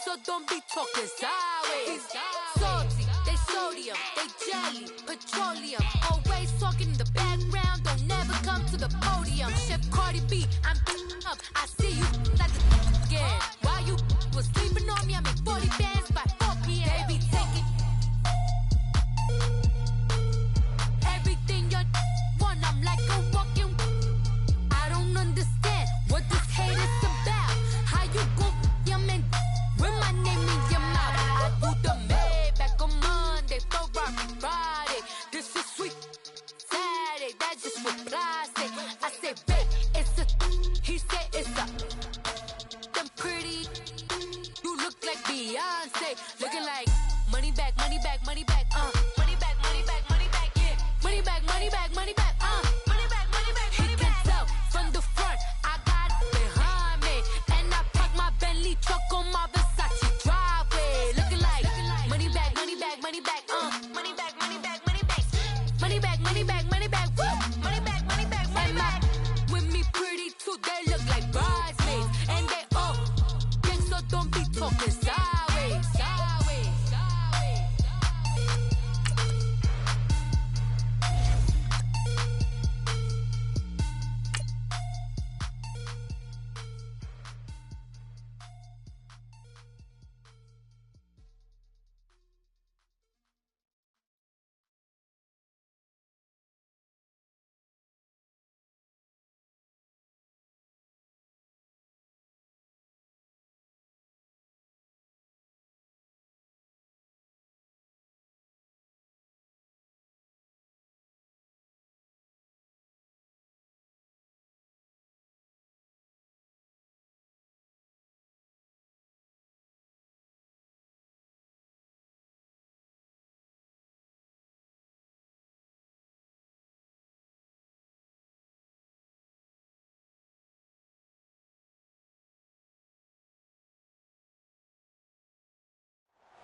so don't be talking sideways. Salty, they sodium, they jelly, petroleum. Always talking in the background, don't never come to the podium. Chef Cardi B, I'm up. I see you like the again. While you was sleeping on me, I make 40 bands by 4 p.m. Baby, take it. Everything you want, I'm like a walking. I don't understand what this hate is about. How you go your man with my name in your mouth? I do the Maybach on Monday, Ferrari Friday. This is sweet Saturday, that's just what I say. I say, babe, it's a. He said it's a. Them pretty. You look like Beyonce, looking like money back, money back, money back, money back, money back, money back, yeah. Money back, money back, money back, money back, money back, money back. He can tell from the front, I got it behind me, and I park my Bentley truck on my Versace driveway, looking like money back, money back, money back, money back, money back, money back, money back, money back, money back, woo, money back, money back, money back. With me pretty too, they look like bridesmaids, and they all gang, so don't be talking sideways, sideways, sideways.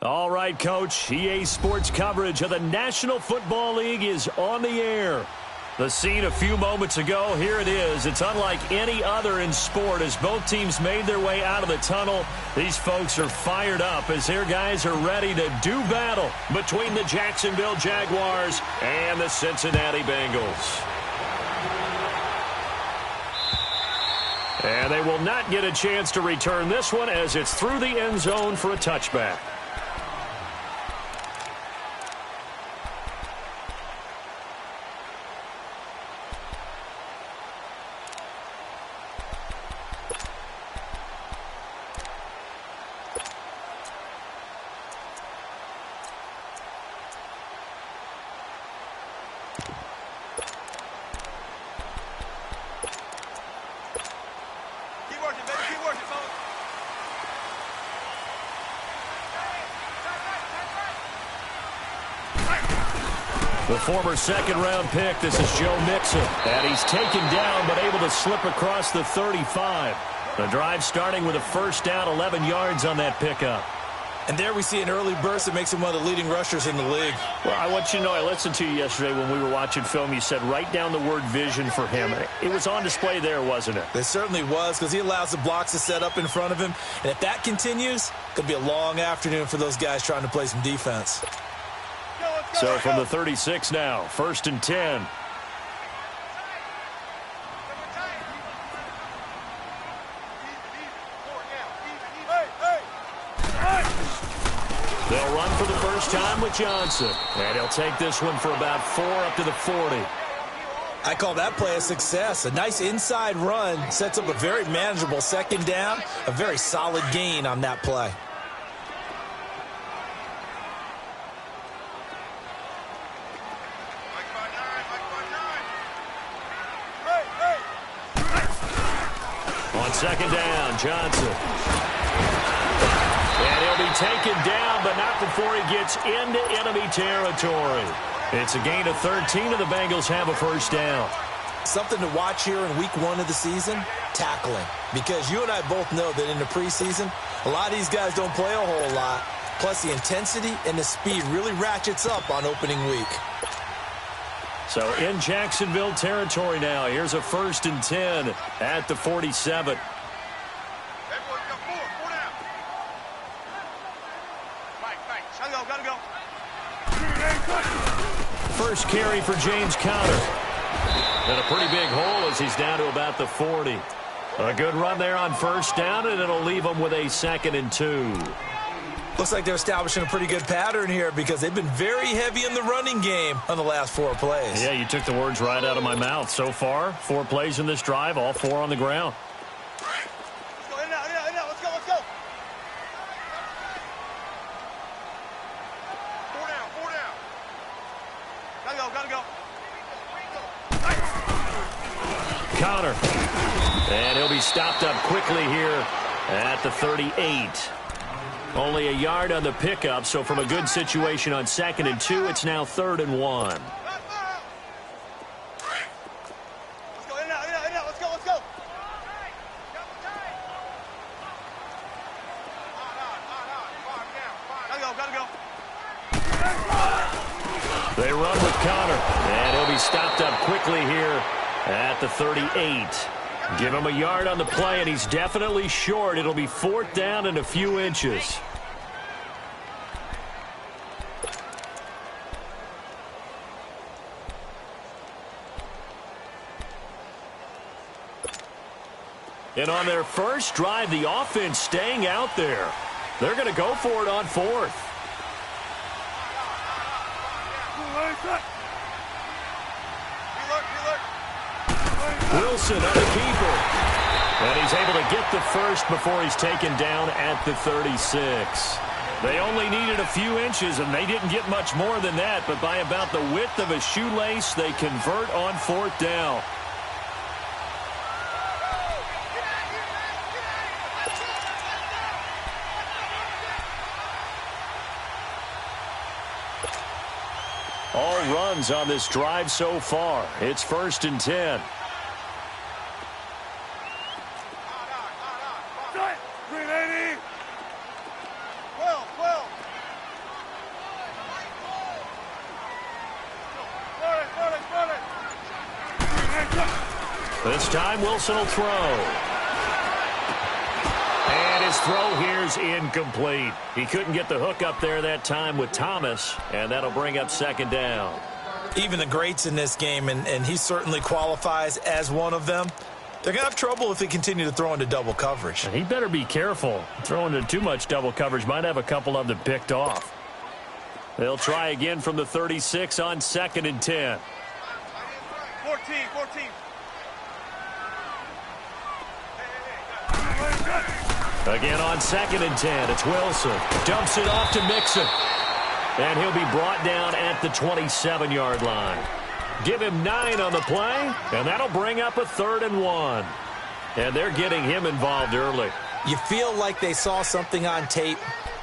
All right, Coach. EA Sports coverage of the National Football League is on the air. The scene a few moments ago, here it is. It's unlike any other in sport as both teams made their way out of the tunnel. These folks are fired up as their guys are ready to do battle between the Jacksonville Jaguars and the Cincinnati Bengals. And they will not get a chance to return this one as it's through the end zone for a touchback. The former second-round pick, this is Joe Mixon. And he's taken down but able to slip across the 35. The drive starting with a first down, 11 yards on that pickup. And there we see an early burst that makes him one of the leading rushers in the league. Well, I want you to know, I listened to you yesterday when we were watching film. You said write down the word vision for him. It was on display there, wasn't it? It certainly was, because he allows the blocks to set up in front of him. And if that continues, it could be a long afternoon for those guys trying to play some defense. So from the 36 now, 1st and 10. They'll run for the first time with Johnson. And he'll take this one for about 4 up to the 40. I call that play a success. A nice inside run sets up a very manageable second down. A very solid gain on that play. Second down, Johnson. And he'll be taken down, but not before he gets into enemy territory. It's a gain of 13, and the Bengals have a first down. Something to watch here in week 1 of the season, tackling. Because you and I both know that in the preseason, a lot of these guys don't play a whole lot. Plus, the intensity and the speed really ratchets up on opening week. So in Jacksonville territory now. Here's a 1st and 10 at the 47. Gotta go. First carry for James Conner. And a pretty big hole as he's down to about the 40. A good run there on first down, and it'll leave him with a 2nd and 2. Looks like they're establishing a pretty good pattern here because they've been very heavy in the running game on the last 4 plays. Yeah, you took the words right out of my mouth. So far, 4 plays in this drive, all 4 on the ground. Let's go, in now. Let's go. 4 down. Gotta go. Conner. And he'll be stopped up quickly here at the 38. Only a yard on the pickup, so from a good situation on 2nd and 2, it's now 3rd and 1. Let's go, in now. Let's go. Gotta go. They run with Conner, and he'll be stopped up quickly here at the 38. Give him a yard on the play, and he's definitely short. It'll be 4th down and a few inches. And on their first drive, the offense staying out there. They're going to go for it on 4th. Wilson on the keeper. And he's able to get the first before he's taken down at the 36. They only needed a few inches, and they didn't get much more than that. But by about the width of a shoelace, they convert on 4th down. All runs on this drive so far. It's 1st and 10. This time Wilson will throw. And his throw here's incomplete. He couldn't get the hook up there that time with Thomas, and that'll bring up 2nd down. Even the greats in this game, and he certainly qualifies as one of them, they're going to have trouble if they continue to throw into double coverage. He better be careful. Throwing into too much double coverage might have a couple of them picked off. They'll try again from the 36 on 2nd and 10. 14. Again on 2nd and 10, it's Wilson. Dumps it off to Mixon. And he'll be brought down at the 27-yard line. Give him 9 on the play, and that'll bring up a 3rd and 1. And they're getting him involved early. You feel like they saw something on tape,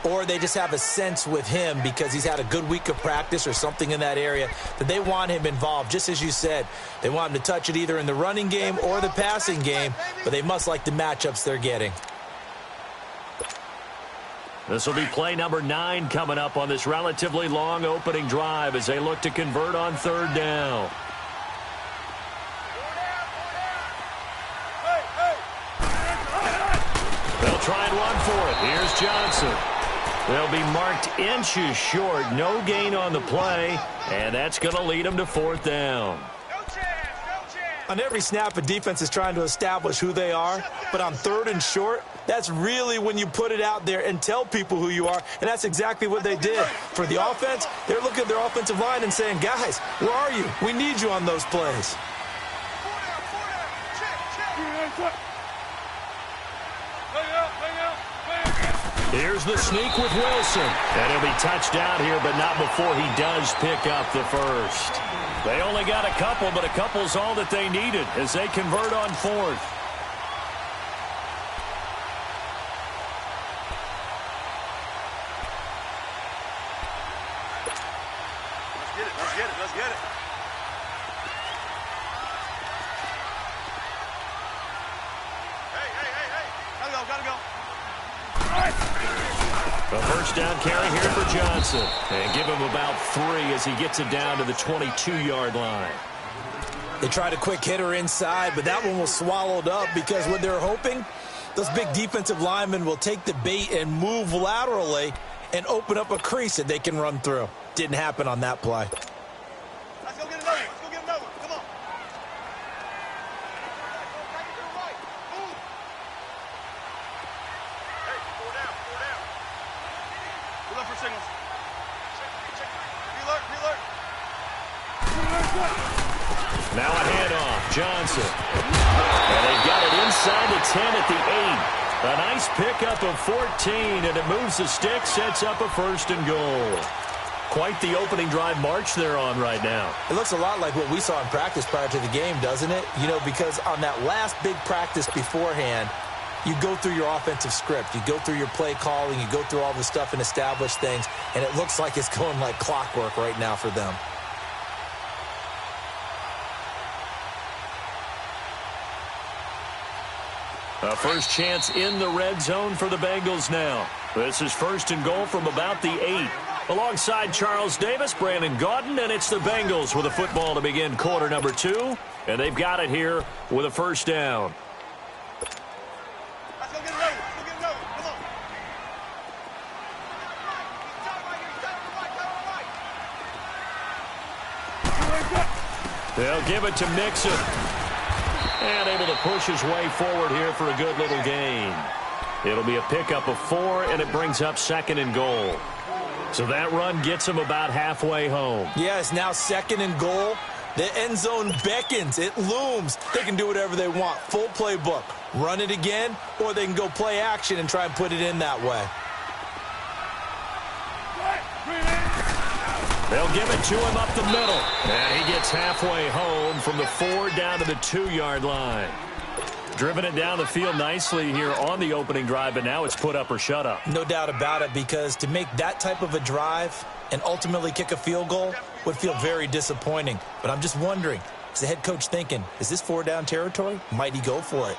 or they just have a sense with him because he's had a good week of practice or something in that area that they want him involved. Just as you said, they want him to touch it either in the running game or the passing game, but they must like the matchups they're getting. This will be play number 9 coming up on this relatively long opening drive as they look to convert on 3rd down. They'll try and run for it. Here's Johnson. They'll be marked inches short. No gain on the play, and that's going to lead them to 4th down. On every snap, a defense is trying to establish who they are, but on 3rd and short, that's really when you put it out there and tell people who you are, and that's exactly what they did. For the offense, they're looking at their offensive line and saying, guys, where are you? We need you on those plays. Here's the sneak with Wilson. And he'll be touched down here, but not before he does pick up the first. They only got a couple, but a couple's all that they needed as they convert on 4th. Let's get it. Hey. Gotta go. A first down carry here for Johnson. And give him about 3 as he gets it down to the 22-yard line. They tried a quick hitter inside, but that one was swallowed up because what they're hoping, those big defensive linemen will take the bait and move laterally and open up a crease that they can run through. Didn't happen on that play. Let's go get another one. Let's go get another one. Come on. Hey, four down. We're looking for signals. Check. Relert. Now a handoff. Johnson. And they've got it inside the 10 at the 8. A nice pickup of 14, and it moves the stick, sets up a 1st and goal. Quite the opening drive march they're on right now. It looks a lot like what we saw in practice prior to the game, doesn't it? You know, because on that last big practice beforehand, you go through your offensive script. You go through your play calling. You go through all the stuff and establish things, and it looks like it's going like clockwork right now for them. A first chance in the red zone for the Bengals now. This is 1st and goal from about the 8. Alongside Charles Davis, Brandon Gaudin, and it's the Bengals with a football to begin quarter number 2. And they've got it here with a 1st down. Let's go get another one. Come on. They'll give it to Mixon. And able to push his way forward here for a good little gain. It'll be a pickup of 4, and it brings up 2nd and goal. So that run gets him about halfway home. Yeah, it's now 2nd and goal. The end zone beckons. It looms. They can do whatever they want. Full playbook. Run it again, or they can go play action and try and put it in that way. They'll give it to him up the middle. And he gets halfway home from the 4 down to the 2-yard line. Driven it down the field nicely here on the opening drive, but now it's put up or shut up. No doubt about it, because to make that type of a drive and ultimately kick a field goal would feel very disappointing. But I'm just wondering, is the head coach thinking, is this 4-down territory? Might he go for it?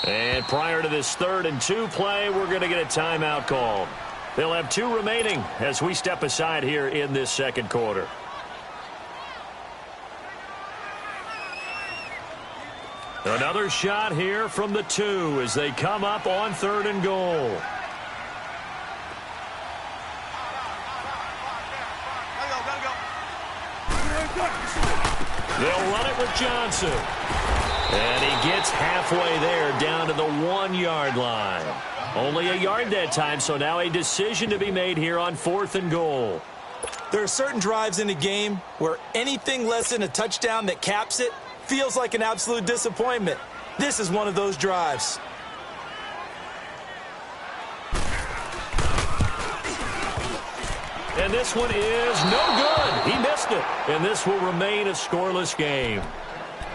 And prior to this 3rd and 2 play, we're going to get a timeout called. They'll have 2 remaining as we step aside here in this 2nd quarter. Another shot here from the 2 as they come up on 3rd and goal. They'll run it with Johnson. And he gets halfway there down to the 1-yard line. Only a yard that time, so now a decision to be made here on 4th and goal. There are certain drives in a game where anything less than a touchdown that caps it feels like an absolute disappointment. This is one of those drives. And this one is no good. He missed it. And this will remain a scoreless game.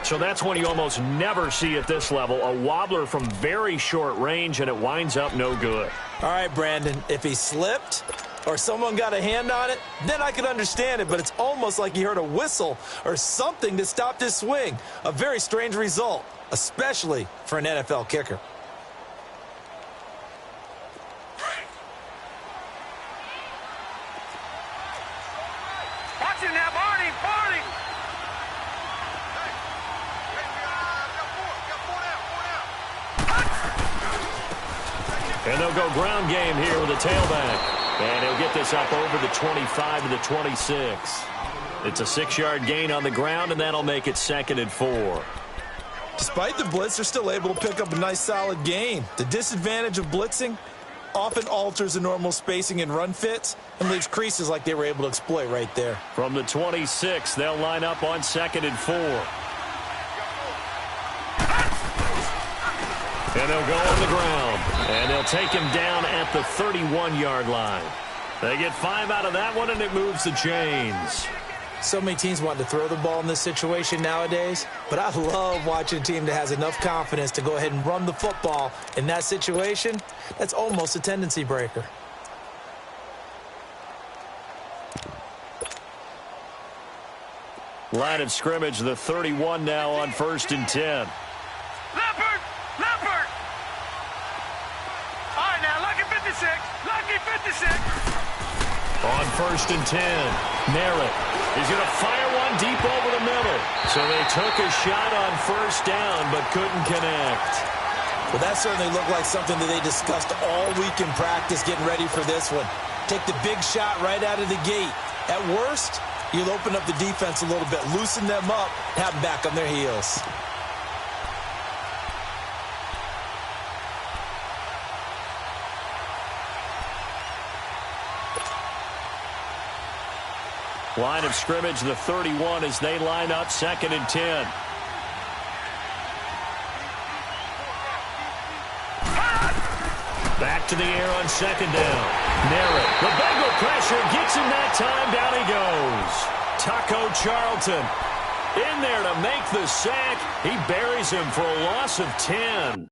So that's one you almost never see at this level. A wobbler from very short range, and it winds up no good. All right, Brandon, if he slipped or someone got a hand on it, then I could understand it. But it's almost like he heard a whistle or something that stopped his swing. A very strange result, especially for an NFL kicker. Watch it now, Barney. And they'll go ground game here with a tailback. And he'll get this up over the 25 to the 26. It's a 6-yard gain on the ground, and that'll make it 2nd and 4. Despite the blitz, they're still able to pick up a nice solid gain. The disadvantage of blitzing often alters the normal spacing and run fits and leaves creases like they were able to exploit right there. From the 26, they'll line up on 2nd and 4. And they'll go on the ground. And they'll take him down at the 31-yard line. They get 5 out of that one, and it moves the chains. So many teams want to throw the ball in this situation nowadays, but I love watching a team that has enough confidence to go ahead and run the football in that situation. That's almost a tendency breaker. Line of scrimmage, the 31 now on 1st and 10. Leopard! Leopard! All right, now, lucky 56. Lucky 56. On 1st and 10, Merritt is going to fire one deep over the middle. So they took a shot on 1st down, but couldn't connect. Well, that certainly looked like something that they discussed all week in practice getting ready for this one. Take the big shot right out of the gate. At worst, you'll open up the defense a little bit, loosen them up, have them back on their heels. Line of scrimmage, the 31 as they line up 2nd and 10. Back to the air on 2nd down. Merritt, the Bengal pressure gets him that time. Down he goes. Taco Charlton in there to make the sack. He buries him for a loss of 10.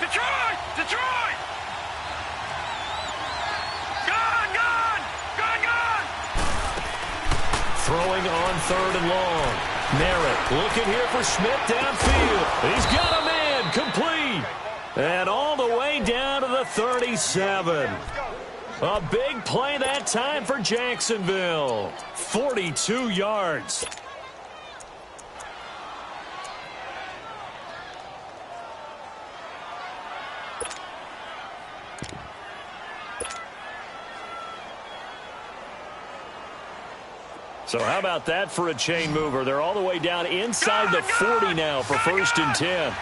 Detroit! Detroit! Gone! Gone! Gone! Gone! Throwing on 3rd and long. Merritt looking here for Smith downfield. He's got a man complete. And all the way down to the 37. A big play that time for Jacksonville. 42 yards. So how about that for a chain mover? They're all the way down inside the 40 now for 1st and 10.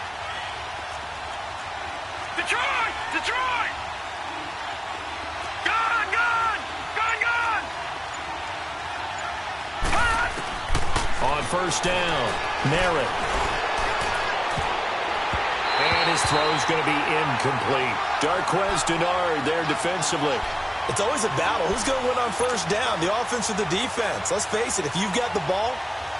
Detroit! Detroit! Gone! Gone! Gone! Gone! Hot! On 1st down, Merritt. And his throw's going to be incomplete. Darquez Denard there defensively. It's always a battle. Who's going to win on 1st down, the offense or the defense? Let's face it, if you've got the ball,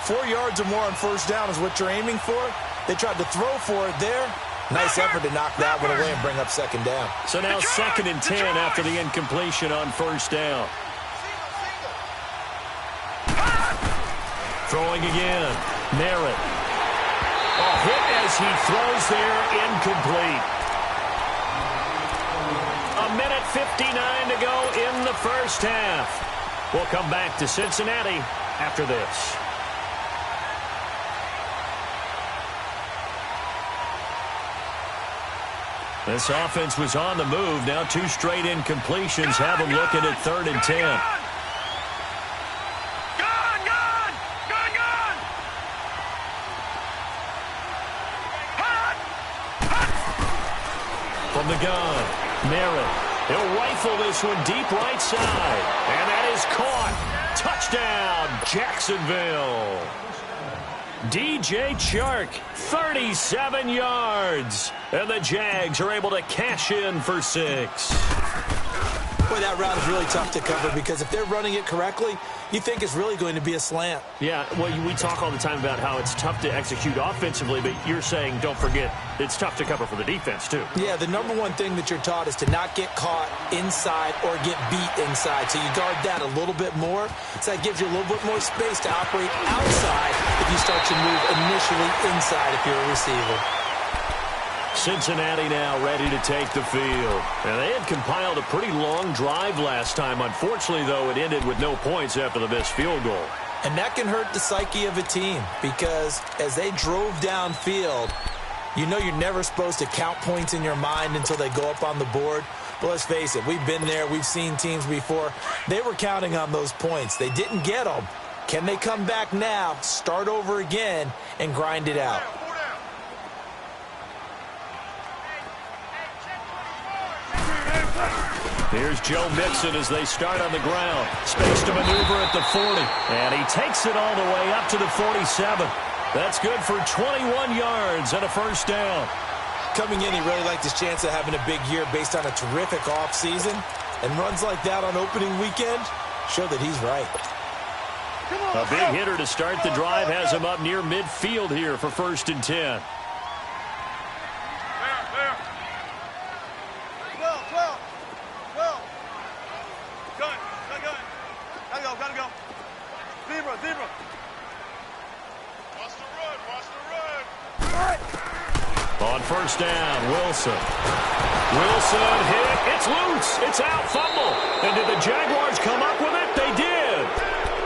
4 yards or more on 1st down is what you're aiming for. They tried to throw for it there. Nice effort to knock that one away and bring up 2nd down. So now 2nd and 10 after the incompletion on 1st down. Throwing again. Merritt. A hit as he throws there, incomplete. A minute 59 to go in the 1st half. We'll come back to Cincinnati after this. This offense was on the move. Now 2 straight incompletions have them looking at 3rd and 10. Gone! Gone! Gone! Gone! Hot! Hot! From the gun, Merritt. He'll rifle this one deep right side. And that is caught. Touchdown, Jacksonville. DJ Chark, 37 yards. And the Jags are able to cash in for 6. Boy, that route is really tough to cover because if they're running it correctly, you think it's really going to be a slant. Yeah, well, we talk all the time about how it's tough to execute offensively, but you're saying, don't forget, it's tough to cover for the defense, too. Yeah, the number one thing that you're taught is to not get caught inside or get beat inside. So you guard that a little bit more. So that gives you a little bit more space to operate outside if you start to move initially inside if you're a receiver. Cincinnati now ready to take the field. And they had compiled a pretty long drive last time. Unfortunately, though, it ended with no points after the missed field goal. And that can hurt the psyche of a team because as they drove downfield, you know you're never supposed to count points in your mind until they go up on the board. But let's face it, we've been there. We've seen teams before. They were counting on those points. They didn't get them. Can they come back now, start over again, and grind it out? Here's Joe Mixon as they start on the ground. Space to maneuver at the 40. And he takes it all the way up to the 47. That's good for 21 yards and a first down. Coming in, he really liked his chance of having a big year based on a terrific offseason. And runs like that on opening weekend show that he's right. A big hitter to start the drive has him up near midfield here for 1st and 10. Zebra. On 1st down, Wilson. Wilson hit. It's loose. It's out. Fumble. And did the Jaguars come up with it? They did.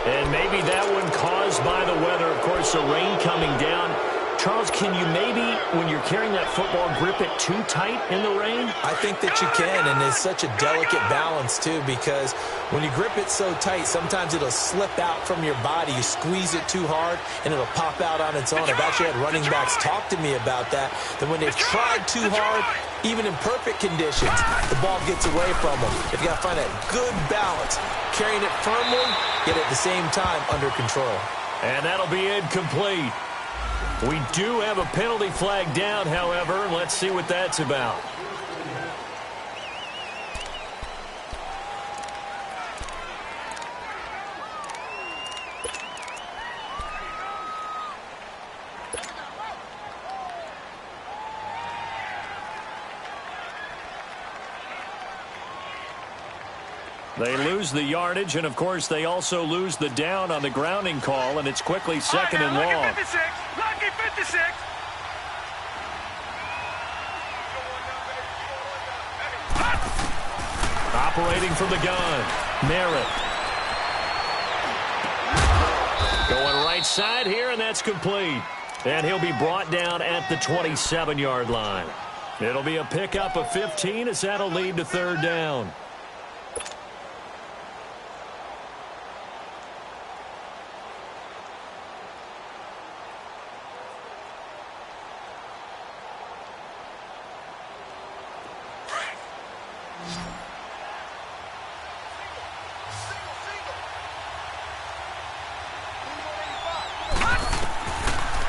And maybe that one caused by the weather. Of course, the rain coming down. Charles, can you maybe, when you're carrying that football, grip it too tight in the rain? I think that you can, and it's such a delicate balance, too, because when you grip it so tight, sometimes it'll slip out from your body. You squeeze it too hard, and it'll pop out on its own. I've actually had running backs talk to me about that when they've tried too hard, even in perfect conditions, the ball gets away from them. You've got to find that good balance, carrying it firmly, yet at the same time under control. And that'll be incomplete. We do have a penalty flag down, however, and let's see what that's about. They lose the yardage, and, of course, they also lose the down on the grounding call, and it's quickly 2nd and long. Lucky 56. Lucky 56. Operating from the gun, Merritt. Going right side here, and that's complete. And he'll be brought down at the 27-yard line. It'll be a pickup of 15 as that'll lead to 3rd down.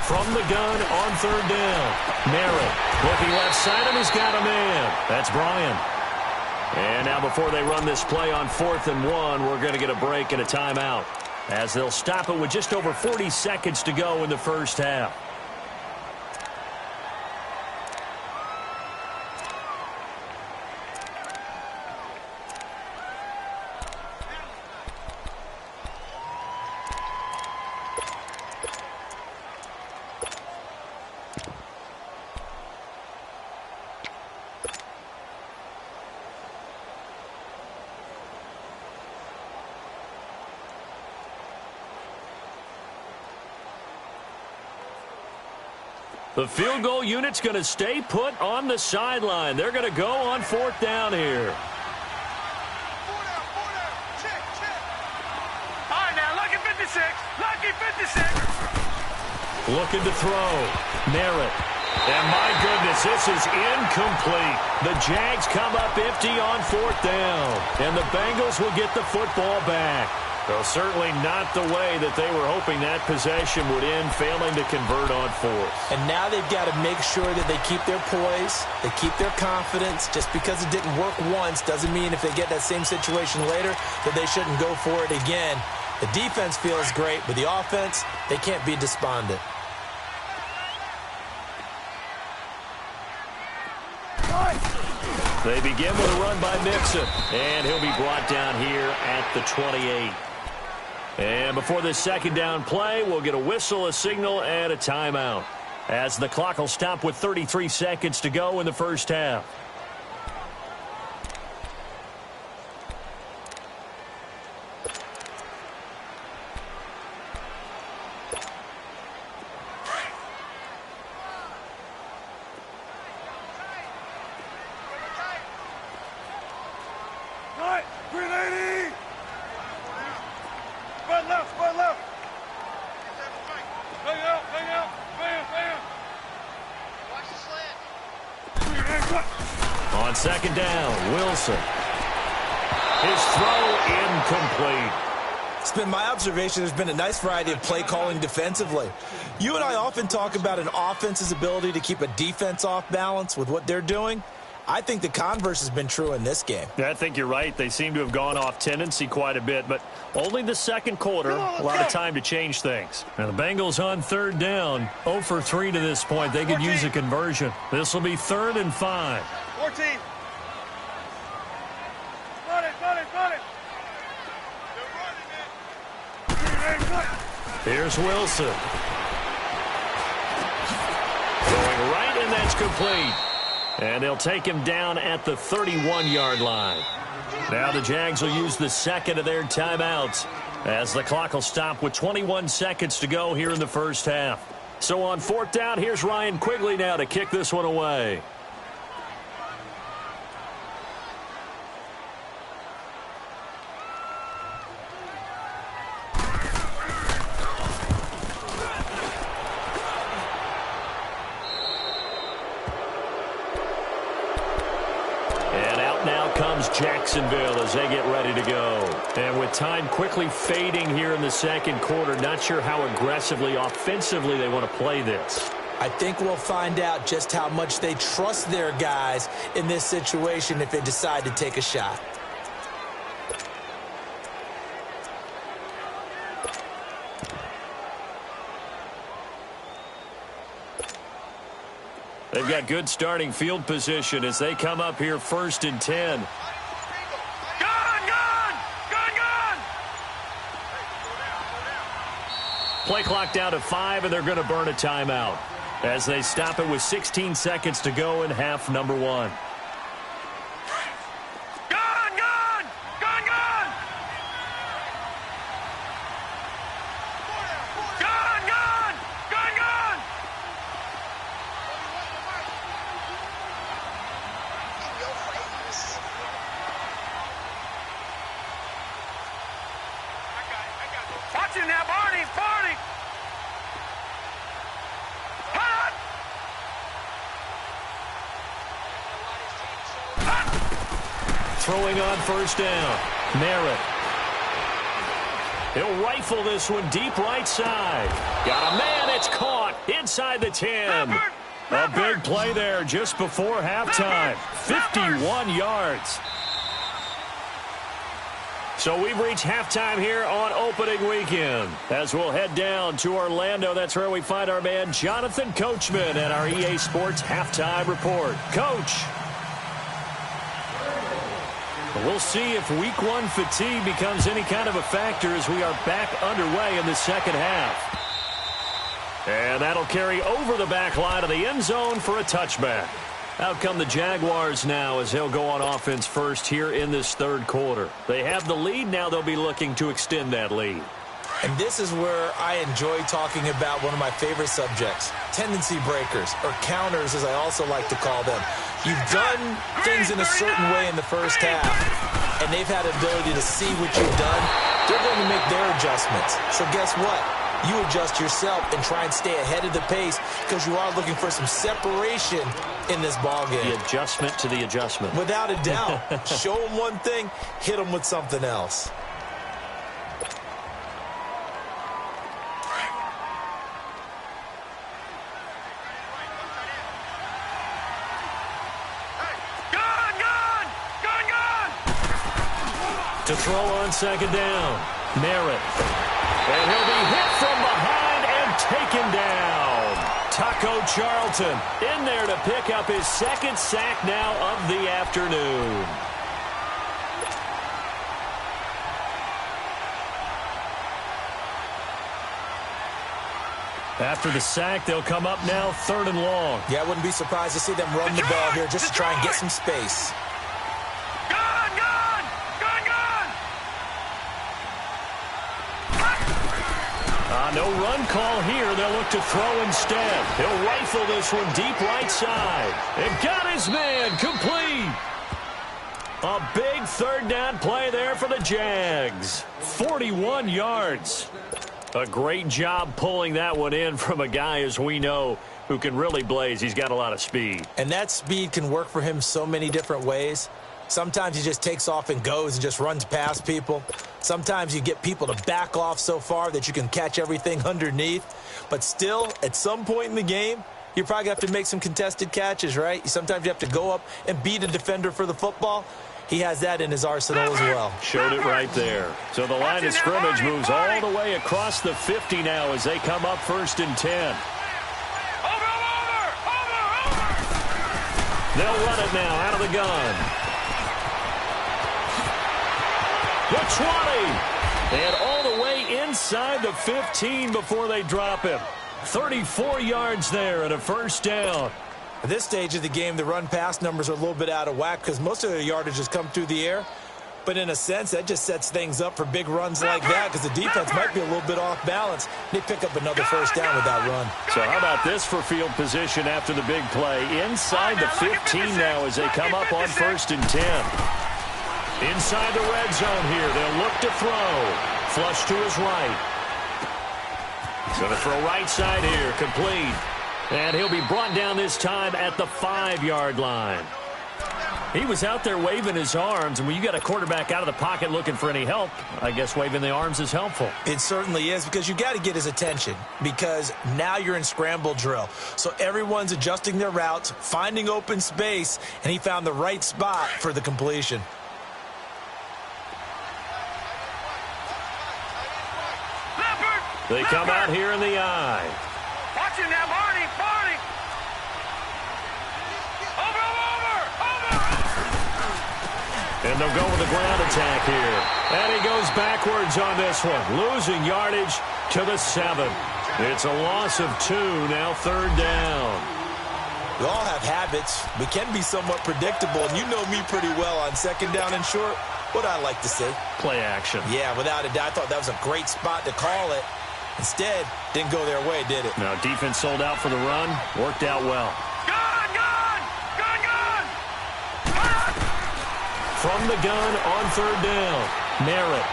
From the gun on 3rd down. Merritt looking left side, and he's got a man. That's Bryan. And now before they run this play on 4th and 1, we're going to get a break and a timeout, as they'll stop it with just over 40 seconds to go in the first half. The field goal unit's going to stay put on the sideline. They're going to go on 4th down here. Check. All right, now, lucky 56. Lucky 56. Looking to throw. Merritt. And my goodness, this is incomplete. The Jags come up empty on 4th down. And the Bengals will get the football back. Well, certainly not the way that they were hoping that possession would end, failing to convert on 4th. And now they've got to make sure that they keep their poise, they keep their confidence. Just because it didn't work once doesn't mean if they get that same situation later that they shouldn't go for it again. The defense feels great, but the offense, they can't be despondent. They begin with a run by Mixon, and he'll be brought down here at the 28. And before this 2nd down play, we'll get a whistle, a signal, and a timeout. as the clock will stop with 33 seconds to go in the first half. On second down, Wilson. His throw incomplete. It's been my observation there's been a nice variety of play calling defensively. You and I often talk about an offense's ability to keep a defense off balance with what they're doing. I think the converse has been true in this game. Yeah, I think you're right. They seem to have gone off tendency quite a bit, but only the second quarter, a lot of time to change things. Now the Bengals on third down, 0 for 3 to this point. They could use a conversion. This will be 3rd and 5. 14. Run it, run it, run it. Here's Wilson. Going right, and that's complete. And they'll take him down at the 31-yard line. Now the Jags will use the second of their timeouts as the clock will stop with 21 seconds to go here in the first half. So on 4th down, here's Ryan Quigley now to kick this one away. Jacksonville as they get ready to go. And with time quickly fading here in the second quarter, not sure how aggressively, offensively they want to play this. I think we'll find out just how much they trust their guys in this situation if they decide to take a shot. They've got good starting field position as they come up here 1st and 10. Play clock down to 5, and they're going to burn a timeout as they stop it with 16 seconds to go in half number 1. Watch it now, Barney, Barney! Hot! Throwing on 1st down. Merritt. He'll rifle this one deep right side. Got a man, it's caught inside the 10. A big play there just before halftime. 51 yards. So we've reached halftime here on opening weekend. As we'll head down to Orlando, that's where we find our man Jonathan Coachman at our EA Sports Halftime Report. Coach. We'll see if Week 1 fatigue becomes any kind of a factor as we are back underway in the second half. And that'll carry over the back line of the end zone for a touchback. Out come the Jaguars now as they'll go on offense first here in this third quarter. They have the lead. Now they'll be looking to extend that lead. And this is where I enjoy talking about one of my favorite subjects, tendency breakers, or counters as I also like to call them. You've done things in a certain way in the first half, and they've had the ability to see what you've done. They're going to make their adjustments. So guess what? You adjust yourself and try and stay ahead of the pace because you are looking for some separation in this ballgame. The adjustment to the adjustment. Without a doubt. Show them one thing, hit them with something else. To throw on second down, Merritt. And he'll be hit from behind and taken down. Taco Charlton in there to pick up his second sack now of the afternoon. After the sack, they'll come up now 3rd and long. Yeah, I wouldn't be surprised to see them run the ball here just to try and get some space. Gun! No run call here. They'll look to throw instead. He'll rifle this one deep right side. And got his man complete. A big 3rd down play there for the Jags. 41 yards. A great job pulling that one in from a guy, as we know, who can really blaze. He's got a lot of speed. And that speed can work for him so many different ways. Sometimes he just takes off and goes and just runs past people. Sometimes you get people to back off so far that you can catch everything underneath. But still, at some point in the game, you're probably going to have to make some contested catches, right? Sometimes you have to go up and beat a defender for the football. He has that in his arsenal as well. Showed it right there. So the line of scrimmage moves all the way across the 50 now as they come up 1st and 10. Over! They'll run it now out of the gun. The 20. And all the way inside the 15 before they drop him. 34 yards there and a 1st down. At this stage of the game, the run-pass numbers are a little bit out of whack because most of their yardage has come through the air. But in a sense, that just sets things up for big runs like that because the defense might be a little bit off balance. They pick up another 1st down with that run. So how about this for field position after the big play? Inside the 15 now as they come up on 1st and 10. Inside the red zone here. They'll look to throw. Flush to his right. He's going to throw right side here. Complete. And he'll be brought down this time at the 5-yard line. He was out there waving his arms, and when you got a quarterback out of the pocket looking for any help, I guess waving the arms is helpful. It certainly is because you got to get his attention because now you're in scramble drill. So everyone's adjusting their routes, finding open space, and he found the right spot for the completion. They come out here in the eye. Watch him now, Barney! And they'll go with a ground attack here. And he goes backwards on this one, losing yardage to the 7. It's a loss of 2, now 3rd down. We all have habits. We can be somewhat predictable, and you know me pretty well on 2nd down and short. What I like to say? Play action. Yeah, without a doubt. I thought that was a great spot to call it. Instead, didn't go their way, did it? Now, defense sold out for the run. Worked out well. Gun! From the gun on 3rd down. Merritt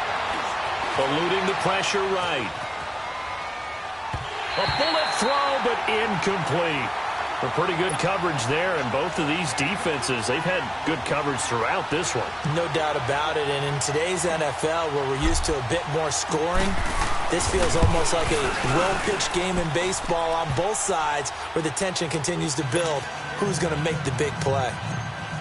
eluding the pressure right. A bullet throw, but incomplete. A pretty good coverage there, and both of these defenses, they've had good coverage throughout this one. No doubt about it, and in today's NFL, where we're used to a bit more scoring, this feels almost like a well-pitched game in baseball on both sides where the tension continues to build. Who's going to make the big play?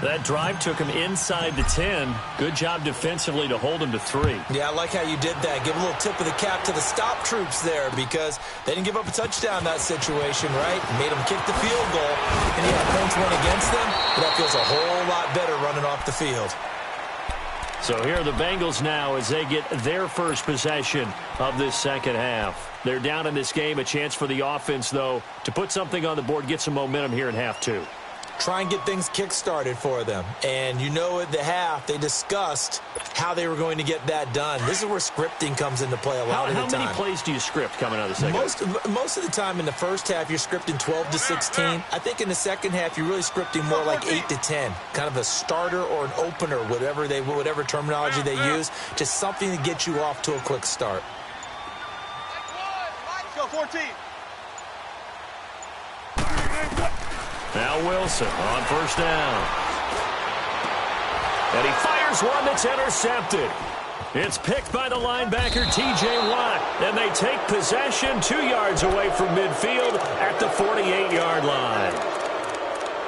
That drive took him inside the 10. Good job defensively to hold him to 3. Yeah, I like how you did that. Give a little tip of the cap to the stop troops there because they didn't give up a touchdown in that situation, right? Made them kick the field goal, and yeah, points went against them, but that feels a whole lot better running off the field. So here are the Bengals now as they get their first possession of this 2nd half. They're down in this game. A chance for the offense, though, to put something on the board, get some momentum here in half 2. Try and get things kick-started for them. And you know at the half, they discussed how they were going to get that done. This is where scripting comes into play a lot of the time. How many plays do you script coming out of the 2nd? Most of the time in the first half, you're scripting 12 to 16. I think in the 2nd half, you're really scripting more like 8 to 10. Kind of a starter or an opener, whatever terminology they use. Just something to get you off to a quick start. Let's go, 14. Now Wilson on 1st down. And he fires one that's intercepted. It's picked by the linebacker, T.J. Watt. And they take possession 2 yards away from midfield at the 48-yard line.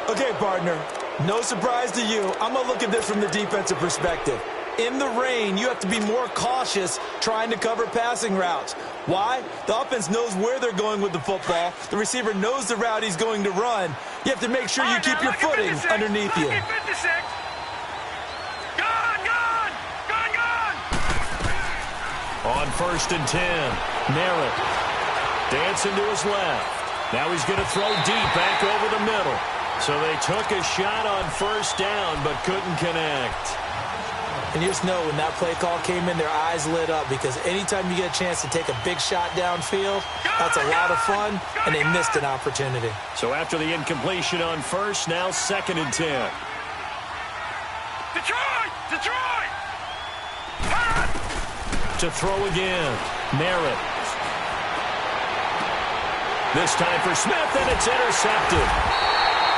Okay, partner, no surprise to you. I'm going to look at this from the defensive perspective. In the rain, you have to be more cautious trying to cover passing routes. Why? The offense knows where they're going with the football. The receiver knows the route he's going to run. You have to make sure you keep your footing underneath you. On 1st and 10, Merritt Dancing to his left. Now he's going to throw deep back over the middle. So they took a shot on first down but couldn't connect. And you just know when that play call came in, their eyes lit up, because anytime you get a chance to take a big shot downfield, that's a lot of fun, and they missed an opportunity. So after the incompletion on first, now 2nd and 10. Detroit! Detroit! To throw again. Merritt. This time for Smith, and it's intercepted.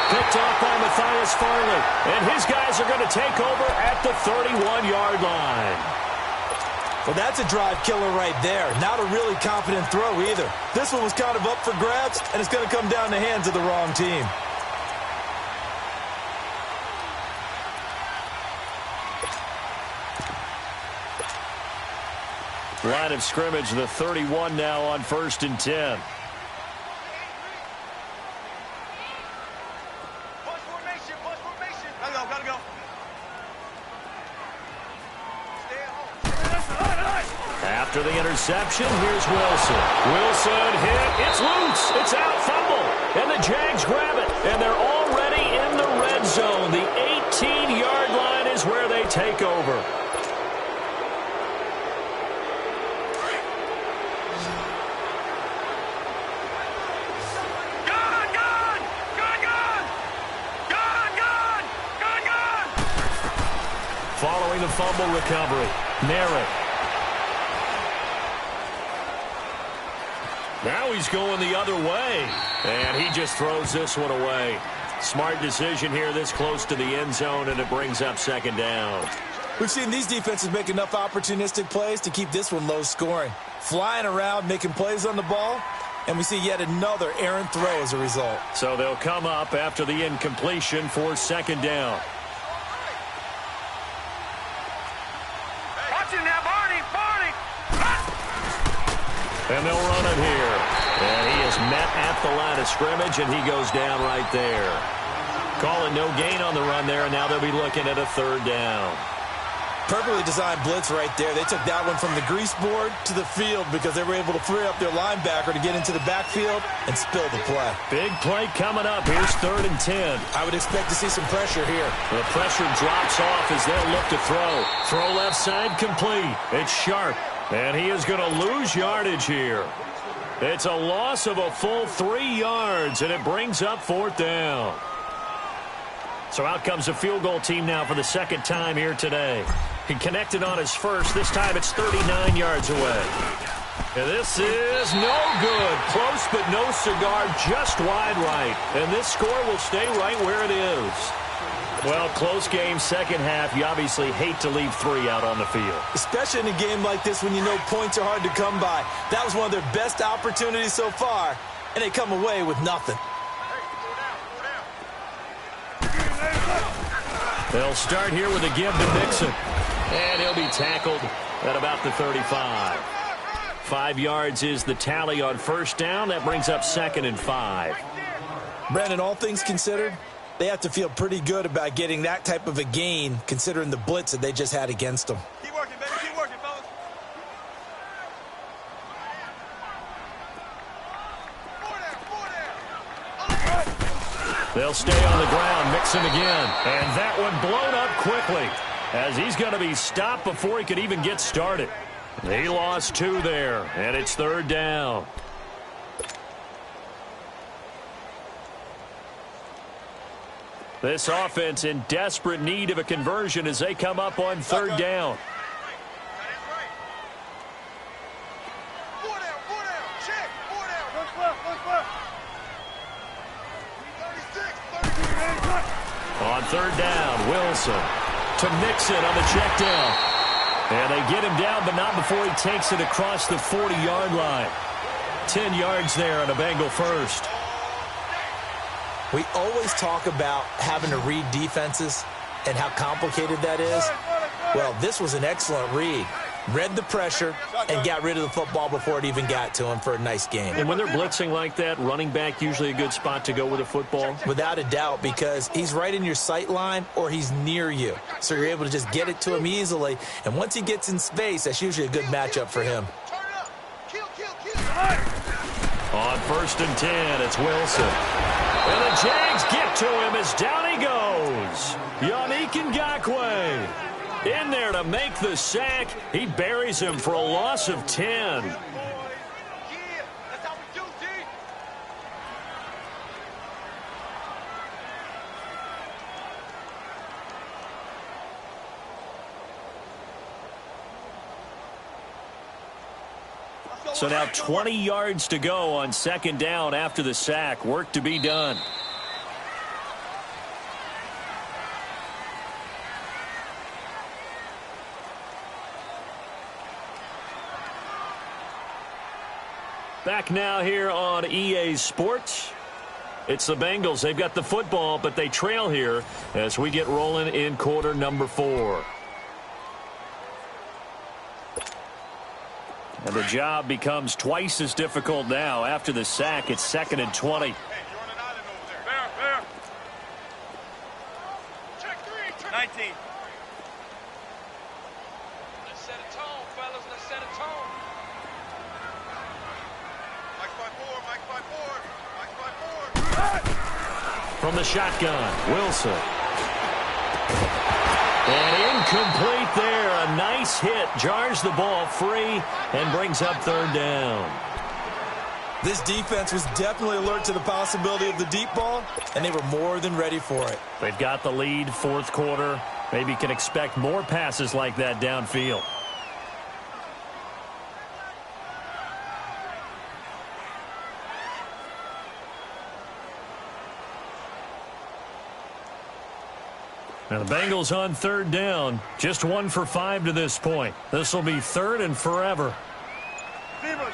Picked off by Matthias Farley. And his guys are going to take over at the 31-yard line. Well, that's a drive killer right there. Not a really confident throw either. This one was kind of up for grabs, and it's going to come down the hands of the wrong team. Line of scrimmage, the 31 now on 1st and 10. Gotta go. After the interception, here's Wilson. Wilson hit. It's loose. It's out. Fumble. And the Jags grab it. And they're already in the red zone. The 18-yard line is where they take over. Following the fumble recovery, Merritt. Now he's going the other way, and he just throws this one away. Smart decision here this close to the end zone, and it brings up 2nd down. We've seen these defenses make enough opportunistic plays to keep this one low scoring. Flying around, making plays on the ball, and we see yet another errant throw as a result. So they'll come up after the incompletion for 2nd down. And they'll run it here. And he is met at the line of scrimmage, and he goes down right there. Calling no gain on the run there, and now they'll be looking at a 3rd down. Perfectly designed blitz right there. They took that one from the grease board to the field because they were able to free up their linebacker to get into the backfield and spill the play. Big play coming up. Here's 3rd and 10. I would expect to see some pressure here. The pressure drops off as they'll look to throw. Throw left side complete. It's Sharp. And he is going to lose yardage here. It's a loss of a full 3 yards, and it brings up 4th down. So out comes the field goal team now for the 2nd time here today. He connected on his first. This time it's 39 yards away. And this is no good. Close but no cigar, just wide right. And this score will stay right where it is. Well, close game, 2nd half. You obviously hate to leave 3 out on the field. Especially in a game like this when you know points are hard to come by. That was one of their best opportunities so far, and they come away with nothing. They'll start here with a give to Mixon. And he'll be tackled at about the 35. 5 yards is the tally on 1st down. That brings up 2nd and 5. Brandon, all things considered, they have to feel pretty good about getting that type of a gain, considering the blitz that they just had against them. Keep working, baby. Keep working, fellas. They'll stay on the ground. Mixon again. And that one blown up quickly as he's going to be stopped before he could even get started. He lost 2 there, and it's 3rd down. This offense in desperate need of a conversion as they come up on 3rd down. On 3rd down, Wilson to Mixon on the check down. And they get him down, but not before he takes it across the 40-yard line. 10 yards there on a Bengal first. We always talk about having to read defenses and how complicated that is. Well, this was an excellent read. Read the pressure and got rid of the football before it even got to him for a nice game. And when they're blitzing like that, running back usually a good spot to go with a football? Without a doubt, because he's right in your sight line or he's near you. So you're able to just get it to him easily. And once he gets in space, that's usually a good matchup for him. first and 10. It's Wilson. And the Jags get to him as down he goes. Yannick Ngakoue in there to make the sack. He buries him for a loss of 10. So now 20 yards to go on second down after the sack. Work to be done. Back now here on EA Sports. It's the Bengals. They've got the football, but they trail here as we get rolling in quarter number 4. And the job becomes twice as difficult now. After the sack, it's 2nd and 20. Hey, you're on an island over there. Fair. Check 3. 19. Let's set a tone, fellas. Let's set a tone. Mike by board. From the shotgun, Wilson. And incomplete there. A nice hit. Jars the ball free and brings up third down. This defense was definitely alert to the possibility of the deep ball, and they were more than ready for it. They've got the lead, fourth quarter. Maybe can expect more passes like that downfield. Now the Bengals on third down. Just 1 for 5 to this point. This will be third and forever. Zebra.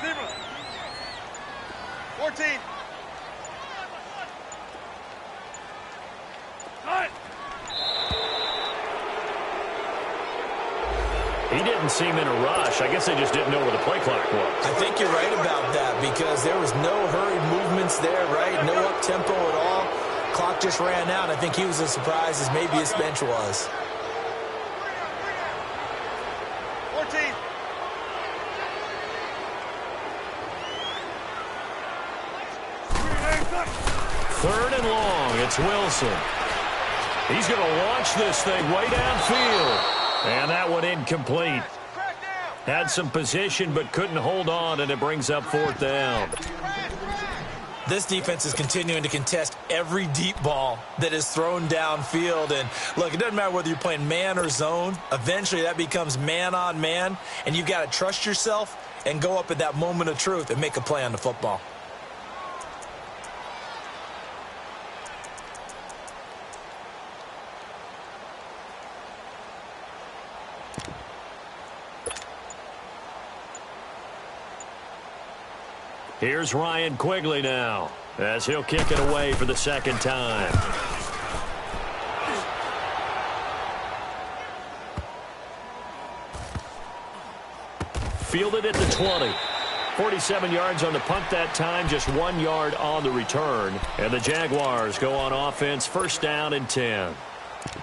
14. He didn't seem in a rush. I guess they just didn't know where the play clock was. I think you're right about that because there was no hurried movements there, right? No up-tempo at all. Clock just ran out. I think he was as surprised as maybe his bench was. 14. Third and long. It's Wilson. He's going to launch this thing way downfield. And that one incomplete. Had some position but couldn't hold on, and it brings up fourth down. This defense is continuing to contest every deep ball that is thrown downfield. And, look, it doesn't matter whether you're playing man or zone. Eventually that becomes man on man, and you've got to trust yourself and go up at that moment of truth and make a play on the football. Here's Ryan Quigley now as he'll kick it away for the second time. Fielded at the 20. 47 yards on the punt that time, just 1 yard on the return. And the Jaguars go on offense, first down and 10.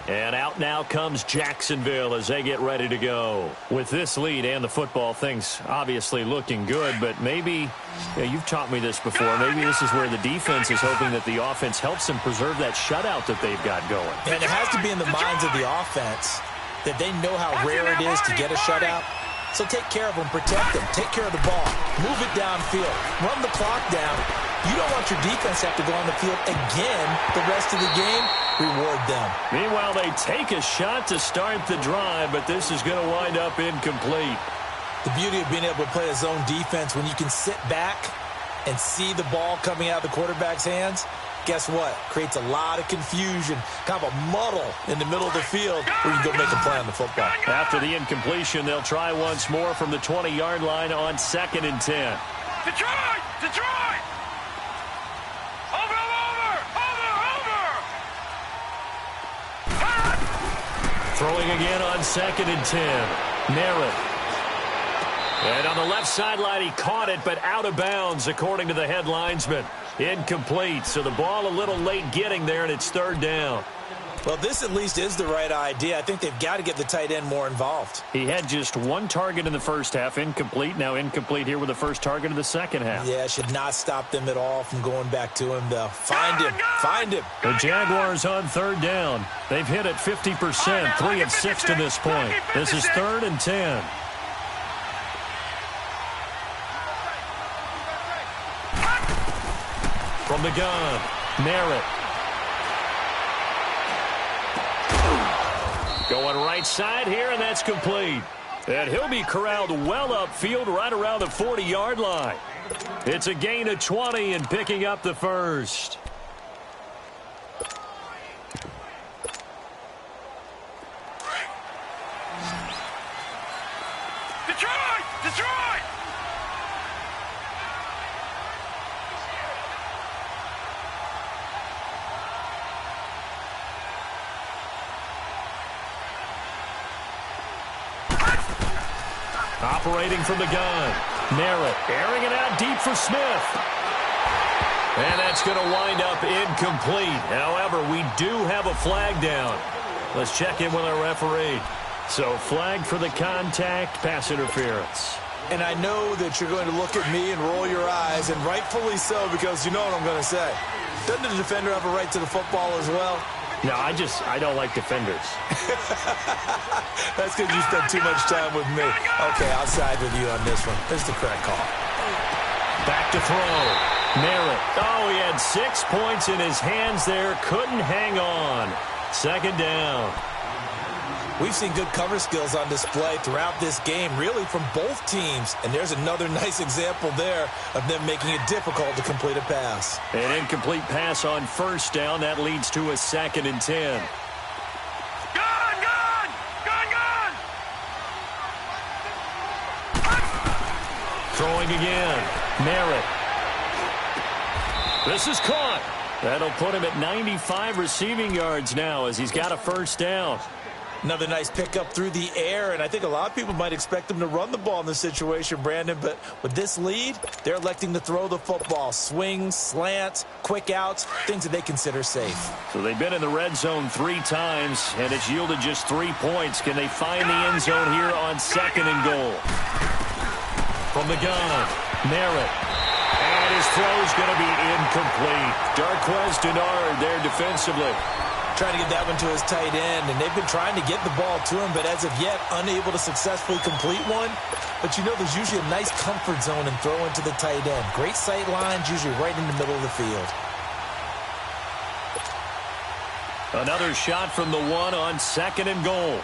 And out now comes Jacksonville as they get ready to go. With this lead and the football, things obviously looking good, but maybe, you've taught me this before, maybe this is where the defense is hoping that the offense helps them preserve that shutout that they've got going. And it has to be in the minds of the offense that they know how rare it is to get a shutout. So take care of them, protect them, take care of the ball, move it downfield, run the clock down. You don't want your defense to have to go on the field again the rest of the game. Reward them. Meanwhile, they take a shot to start the drive, but this is going to wind up incomplete. The beauty of being able to play a zone defense when you can sit back and see the ball coming out of the quarterback's hands, guess what? Creates a lot of confusion, kind of a muddle in the middle of the field where you can go make a play on the football. After the incompletion, they'll try once more from the 20-yard line on 2nd and 10. Detroit! Over! Throwing again on 2nd and 10. Merritt. And on the left sideline, he caught it, but out of bounds, according to the head linesman. Incomplete, so the ball a little late getting there, and it's third down. Well, this at least is the right idea. I think they've got to get the tight end more involved. He had just one target in the first half, incomplete. Now incomplete here with the first target of the second half. Yeah, should not stop them at all from going back to him, though. Find him. The Jaguars on third down. They've hit it 50%, 3 of 6 to this point. This is 3rd and 10. From the gun, Merritt. Going right side here, and that's complete. And he'll be corralled well upfield right around the 40-yard line. It's a gain of 20 and picking up the first. Detroit! Operating from the gun. Merritt airing it out deep for Smith. And that's going to wind up incomplete. However, we do have a flag down. Let's check in with our referee. So flag for the contact, pass interference. And I know that you're going to look at me and roll your eyes, and rightfully so, because you know what I'm going to say. Doesn't the defender have a right to the football as well? No, I don't like defenders. That's because you spend too much time with me. Okay, I'll side with you on this one. This is the correct call. Back to throw. Merritt. Oh, he had 6 points in his hands there. Couldn't hang on. 2nd down. We've seen good cover skills on display throughout this game, really from both teams. And there's another nice example there of them making it difficult to complete a pass. An incomplete pass on 1st down. That leads to a 2nd and 10. Throwing again. Merritt. This is caught. That'll put him at 95 receiving yards now as he's got a 1st down. Another nice pickup through the air, and I think a lot of people might expect them to run the ball in this situation, Brandon, but with this lead, they're electing to throw the football. Swings, slants, quick outs, things that they consider safe. So they've been in the red zone 3 times, and it's yielded just 3 points. Can they find the end zone here on 2nd and goal? From the gun, Merritt. And his throw's going to be incomplete. Darquez Denard there defensively. Trying to get that one to his tight end, and they've been trying to get the ball to him, but as of yet, unable to successfully complete one. But you know, there's usually a nice comfort zone in throwing to the tight end. Great sight lines, usually right in the middle of the field. Another shot from the 1 on 2nd and goal.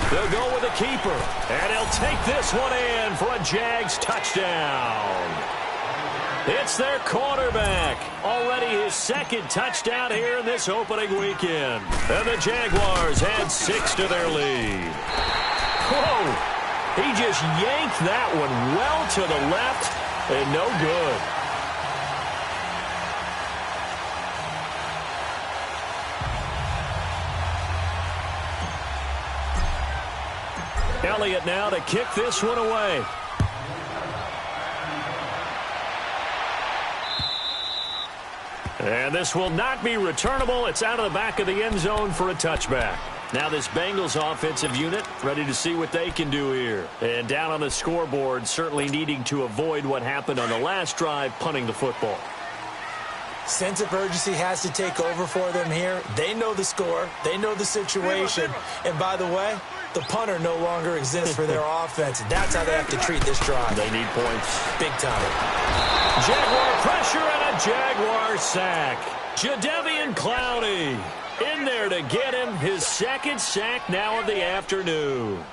They'll go with a keeper, and he'll take this one in for a Jags touchdown. It's their quarterback. Already his 2nd touchdown here in this opening weekend. And the Jaguars add 6 to their lead. Whoa! He just yanked that one well to the left and no good. Elliott now to kick this one away. And this will not be returnable. It's out of the back of the end zone for a touchback. Now this Bengals offensive unit ready to see what they can do here. And down on the scoreboard, certainly needing to avoid what happened on the last drive, punting the football. Sense of urgency has to take over for them here. They know the score. They know the situation. And by the way, the punter no longer exists for their offense. That's how they have to treat this drive. They need points. Big time. Jaguar pressure and a Jaguar sack. Jadeveon Clowney in there to get him his 2nd sack now of the afternoon.